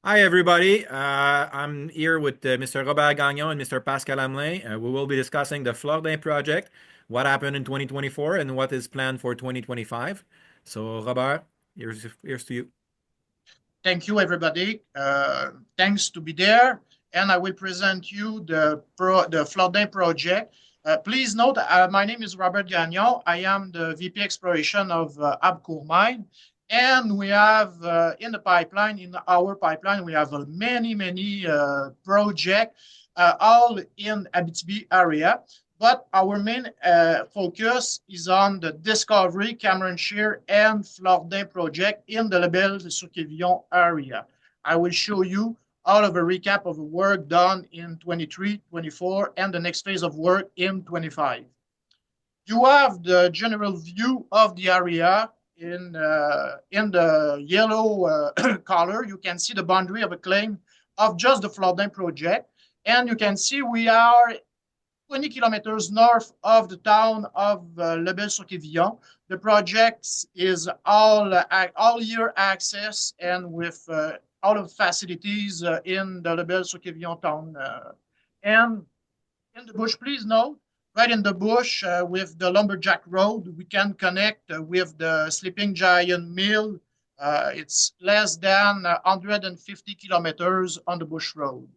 Hi, everybody. I'm here with Mr. Robert Gagnon and Mr. Pascal Hamelin. We will be discussing the Flordin project, what happened in 2024, and what is planned for 2025. So, Robert, here's to you. Thank you, everybody. Thanks to be there. And I will present you the Flordin project. Please note, my name is Robert Gagnon. I am the VP Exploration of Abcourt Mine. And we have in our pipeline, we have many projects, all in Abitibi area. But our main focus is on the Discovery, Cameron Shear, and Flordin project in the Lebel-sur-Quévillon area. I will show you all of a recap of the work done in 23, 24, and the next phase of work in 25. You have the general view of the area in the yellow color. You can see the boundary of a claim of just the Flordin project. And you can see we are 20 kilometers north of the town of Lebel-sur-Quévillon. The project is all year access and with all of the facilities in the Lebel-sur-Quévillon town. And in the bush, please note, right in the bush with the Lumberjack Road, we can connect with the Sleeping Giant Mill. It's less than 150 kilometers on the Bush Road.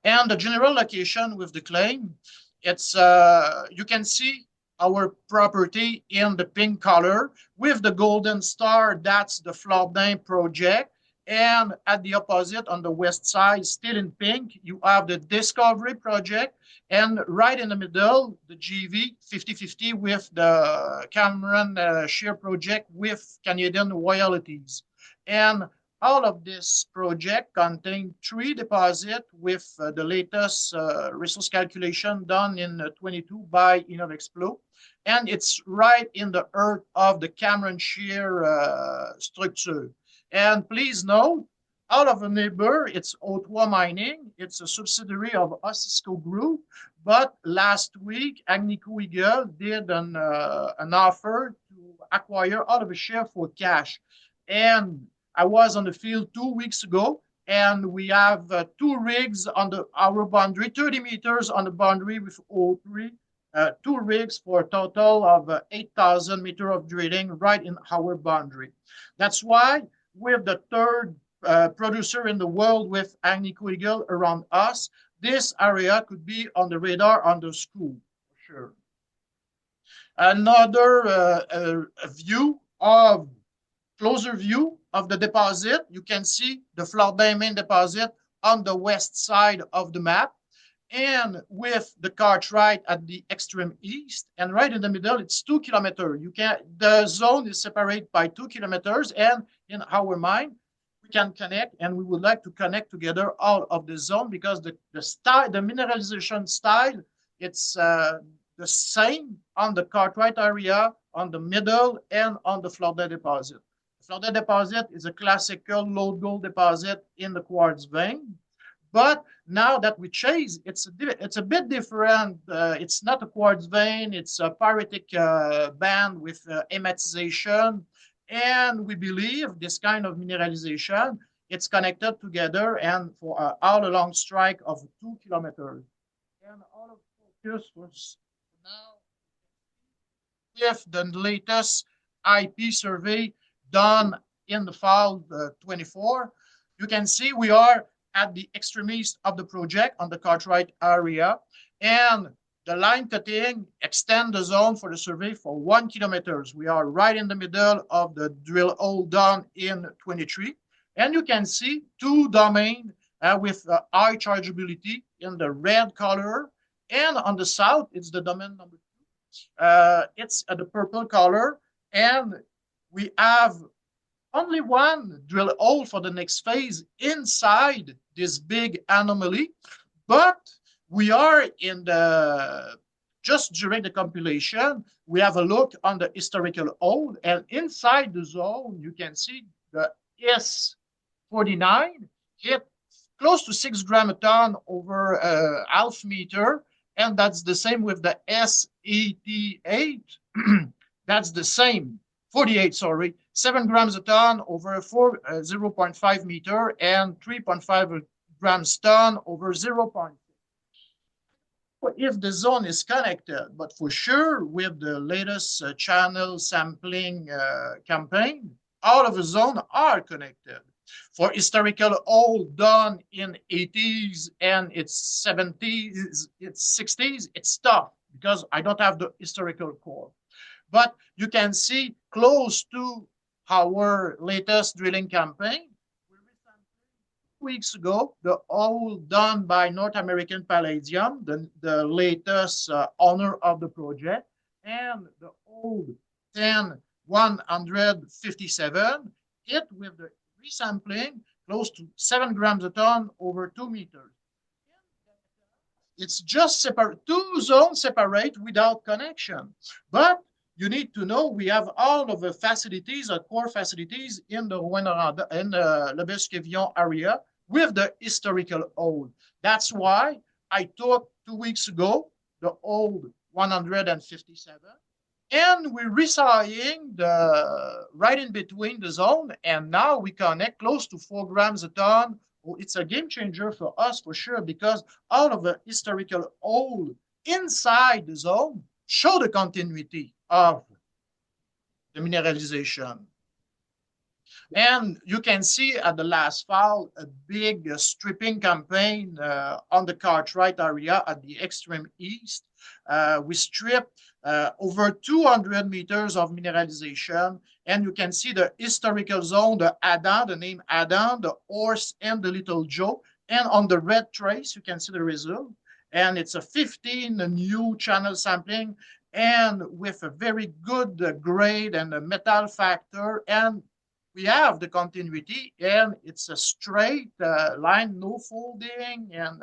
And the general location with the claim, it's you can see our property in the pink color with the golden star. That's the Flordin project. And at the opposite, on the west side, still in pink, you have the Discovery project. And right in the middle, the GV 50-50 with the Cameron Shear project with Canadian royalties. And all of this project contain 3 deposits with the latest resource calculation done in 22 by Innovexplo. And it's right in the earth of the Cameron Shear structure. And please note, out of a neighbor, it's O3 Mining. It's a subsidiary of Osisco Group. But last week, Agnico Eagle did an offer to acquire all of a share for cash. And I was on the field 2 weeks ago, and we have 2 rigs on our boundary, 30 meters on the boundary with O3, 2 rigs for a total of 8,000 meters of drilling right in our boundary. That's why we're the third producer in the world with Agnico Eagle around us. This area could be on the radar on the school, for sure. Another closer view of the deposit, you can see the Flordin main deposit on the west side of the map, and with the Cartwright at the extreme east, and right in the middle, it's 2 kilometers. The zone is separated by 2 kilometers, and in our mind, we can connect, and we would like to connect together all of the zone because the mineralization style, it's the same on the Cartwright area, on the middle, and on the Flordin deposit. Flordin deposit is a classical low gold deposit in the quartz vein. But now that we chase, it's a bit different. It's not a quartz vein. It's a pyritic band with hematization. And we believe this kind of mineralization, it's connected together and for all along strike of 2 kilometers. And all of focus was now with the latest IP survey done in the fall 24, you can see we are at the extreme east of the project on the Cartwright area, and the line cutting extend the zone for the survey for 1 kilometer. We are right in the middle of the drill hole done in 23, and you can see 2 domains with high chargeability in the red color, and on the south, it's the domain number 2. It's the purple color, and we have only 1 drill hole for the next phase inside this big anomaly, but we are in just during the compilation, we have a look on the historical hole, and inside the zone, you can see the S49 hit close to 6 grams a ton over half meter, and that's the same with the S88. That's the same 48, sorry, 7 grams a ton over 0.5 meter and 3.5 grams ton over 0.6. If the zone is connected, but for sure with the latest channel sampling campaign, all of the zone are connected. For historical hole done in 80s and its 70s, its 60s, it's tough because I don't have the historical core. But you can see close to our latest drilling campaign, weeks ago, the hole done by North American Palladium, the latest owner of the project, and the old 10157, hit with the resampling close to 7 grams a ton over 2 meters. It's just separate, two zones separate without connection. But you need to know we have all of the facilities, core facilities in the Lebesgue-Quevillon area with the historical hole. That's why I took 2 weeks ago the old 157, and we're resawing the right in between the zone, and now we connect close to 4 grams a ton. Oh, it's a game changer for us for sure, because all of the historical hole inside the zone show the continuity of the mineralization. And you can see at the last fall a big stripping campaign on the Cartwright area at the extreme east. We stripped over 200 meters of mineralization, and you can see the historical zone, the Adam, the name Adam, the horse, and the little Joe. And on the red trace, you can see the result. And it's a 15 new channel sampling, and with a very good grade and a metal factor, and we have the continuity, and it's a straight line, no folding, and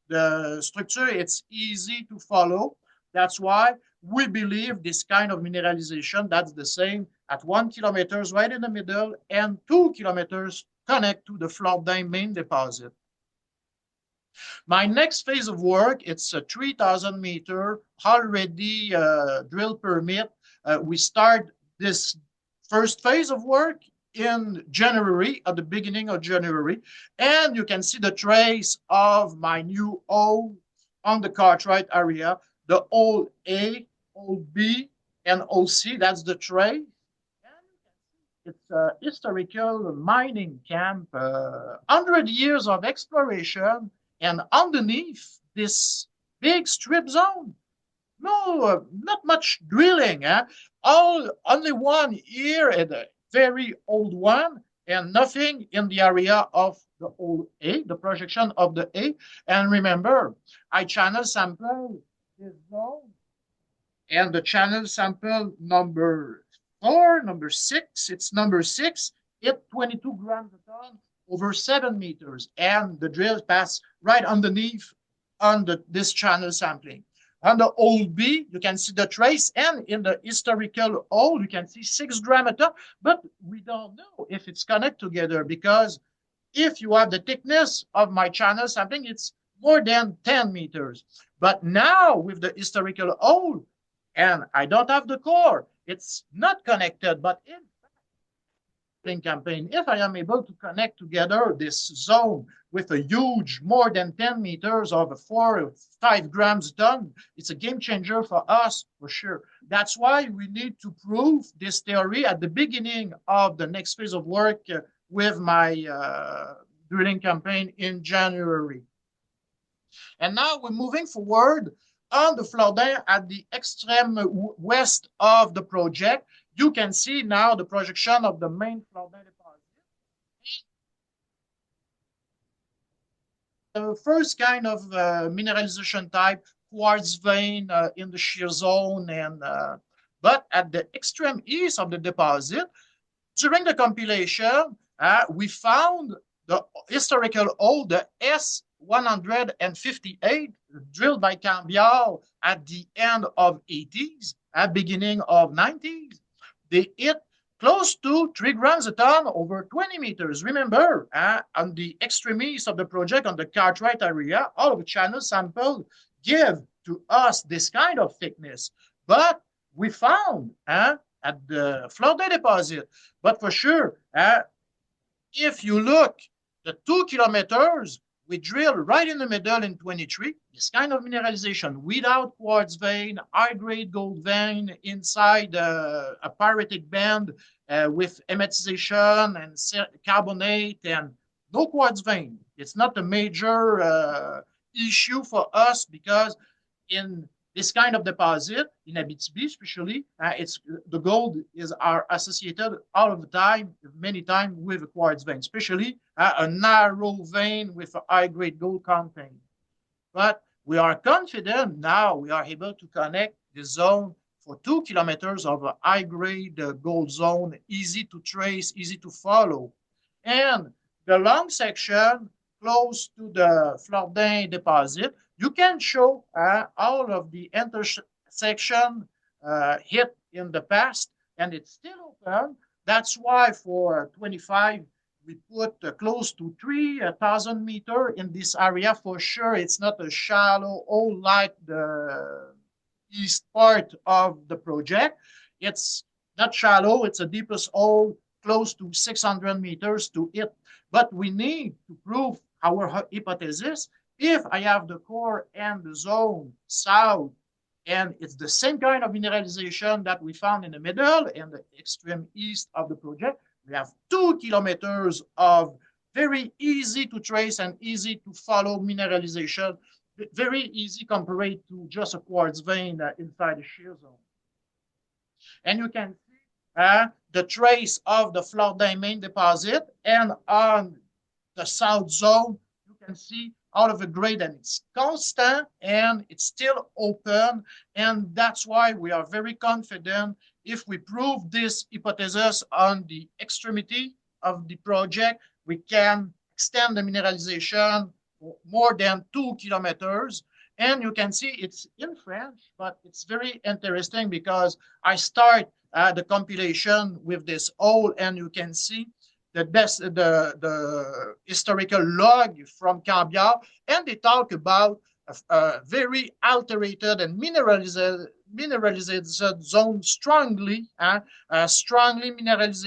the structure, it's easy to follow. That's why we believe this kind of mineralization, that's the same at 1 kilometer right in the middle, and 2 kilometers connect to the Flordin main deposit. My next phase of work, it's a 3,000 meter already drill permit. We start this first phase of work in January, at the beginning of January, and you can see the trace of my new hole on the Cartwright area, the hole A, hole B, and hole C, that's the trace. It's a historical mining camp, 100 years of exploration, and underneath this big strip zone, no, not much drilling. Only one here, and a very old one, and nothing in the area of the old A, the projection of the A. And remember, I channel sample this zone, and the channel sample number 4, number 6, it's number 6, it 22 grams a ton over 7 meters, and the drill pass right underneath on this channel sampling. On the old B, you can see the trace, and in the historical hole, you can see 6 grams a ton, but we don't know if it's connected together, because if you have the thickness of my channel sampling, it's more than 10 meters. But now with the historical hole, and I don't have the core, it's not connected, but in campaign, if I am able to connect together this zone with a huge, more than 10 meters of 4 or 5 grams a ton, it's a game changer for us, for sure. That's why we need to prove this theory at the beginning of the next phase of work with my drilling campaign in January. And now we're moving forward on the Flordin at the extreme west of the project. You can see now the projection of the main Flordin deposit. The first kind of mineralization type, quartz vein in the shear zone, and but at the extreme east of the deposit, during the compilation, we found the historical hole, the S158, drilled by Cambial at the end of 80s, at beginning of 90s. They hit close to 3 grams a ton over 20 meters. Remember, on the extreme east of the project, on the Cartwright area, all of the channel samples give to us this kind of thickness. But we found at the Flordin deposit. But for sure, if you look, the 2 kilometers, we drill right in the middle in 23, this kind of mineralization without quartz vein, high-grade gold vein inside a pyritic band with hematization and carbonate and no quartz vein. It's not a major issue for us because in this kind of deposit, in Abitibi especially, it's the gold is are associated all of the time, many times with a quartz vein, especially a narrow vein with a high-grade gold content. But we are confident now we are able to connect the zone for 2 kilometers of a high-grade gold zone, easy to trace, easy to follow. And the long section close to the Flordin deposit, you can show all of the intersection hit in the past, and it's still open. That's why for 25, we put close to 3,000 meters in this area. For sure, it's not a shallow hole like the east part of the project. It's not shallow. It's a deepest hole close to 600 meters to it. But we need to prove our hypothesis. If I have the core and the zone south, and it's the same kind of mineralization that we found in the middle and the extreme east of the project, we have 2 kilometers of very easy to trace and easy to follow mineralization, very easy compared to just a quartz vein inside the shear zone. And you can see the trace of the Flordin main deposit, and on the south zone, you can see out of the grade, and it's constant and it's still open. And that's why we are very confident if we prove this hypothesis on the extremity of the project, we can extend the mineralization for more than 2 kilometers. And you can see it's in French, but it's very interesting because I start the compilation with this hole, and you can see the historical log from Cambiar, and they talk about a very altered and mineralized zone, strongly mineralized,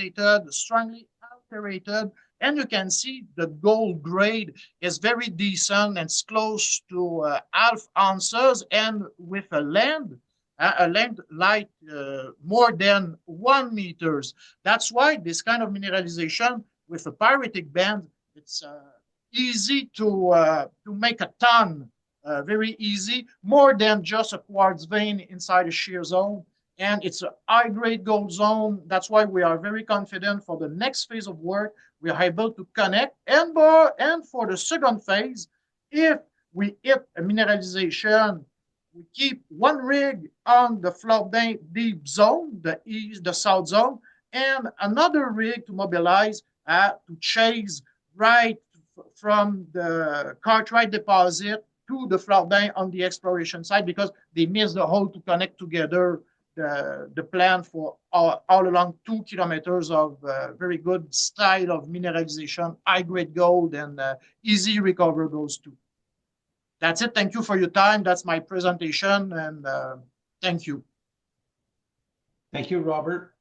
strongly altered. And you can see the gold grade is very decent and it's close to half ounces, and with a length like more than 1 meters. That's why this kind of mineralization with a pyritic band, it's easy to make a ton, very easy, more than just a quartz vein inside a shear zone. And it's a high-grade gold zone. That's why we are very confident for the next phase of work. We are able to connect. And for the second phase, if we hit a mineralization, we keep one rig on the Flordin deep zone, the south zone, and another rig to mobilize to chase right from the Cartwright deposit to the Flordin on the exploration side, because they missed the hole to connect together the plan for all along 2 kilometers of very good style of mineralization, high-grade gold, and easy recover those two. That's it. Thank you for your time. That's my presentation, and thank you. Thank you, Robert.